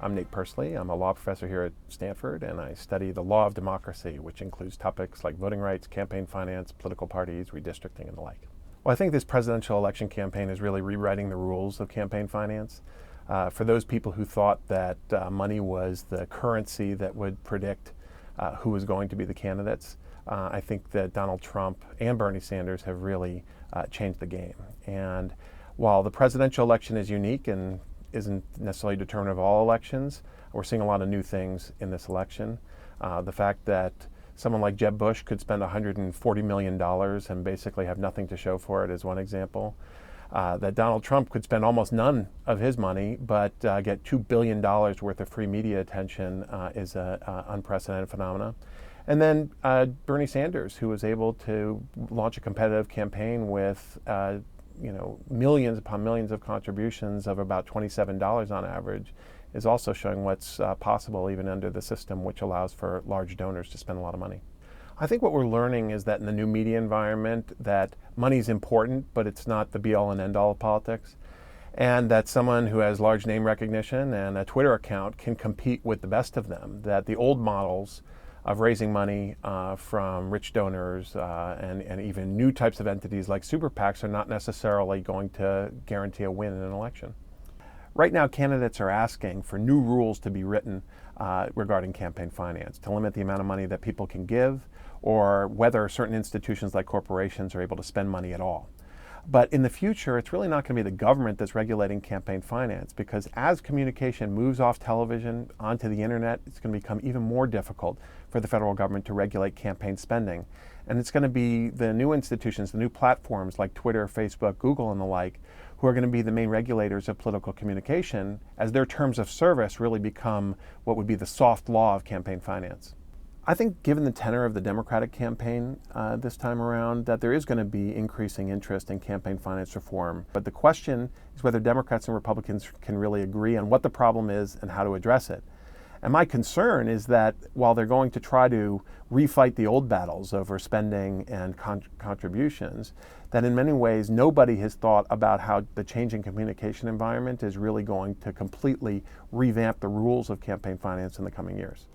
I'm Nate Persley. I'm a law professor here at Stanford, and I study the law of democracy, which includes topics like voting rights, campaign finance, political parties, redistricting, and the like. Well, I think this presidential election campaign is really rewriting the rules of campaign finance. For those people who thought that money was the currency that would predict who was going to be the candidates, I think that Donald Trump and Bernie Sanders have really changed the game. And while the presidential election is unique and isn't necessarily determinative of all elections, we're seeing a lot of new things in this election. The fact that someone like Jeb Bush could spend $140 million and basically have nothing to show for it is one example. That Donald Trump could spend almost none of his money but get $2 billion worth of free media attention is an unprecedented phenomenon. And then Bernie Sanders, who was able to launch a competitive campaign with millions upon millions of contributions of about $27 on average, is also showing what's possible even under the system, which allows for large donors to spend a lot of money. I think what we're learning is that in the new media environment, that money is important, but it's not the be-all and end-all of politics, and that someone who has large name recognition and a Twitter account can compete with the best of them, that the old models of raising money from rich donors and even new types of entities like super PACs are not necessarily going to guarantee a win in an election. Right now, candidates are asking for new rules to be written regarding campaign finance, to limit the amount of money that people can give, or whether certain institutions like corporations are able to spend money at all. But in the future, it's really not going to be the government that's regulating campaign finance, because as communication moves off television onto the internet, it's going to become even more difficult for the federal government to regulate campaign spending. And it's going to be the new institutions, the new platforms like Twitter, Facebook, Google, and the like, who are going to be the main regulators of political communication as their terms of service really become what would be the soft law of campaign finance. I think given the tenor of the Democratic campaign this time around, that there is going to be increasing interest in campaign finance reform. But the question is whether Democrats and Republicans can really agree on what the problem is and how to address it. And my concern is that while they're going to try to refight the old battles over spending and contributions, that in many ways nobody has thought about how the changing communication environment is really going to completely revamp the rules of campaign finance in the coming years.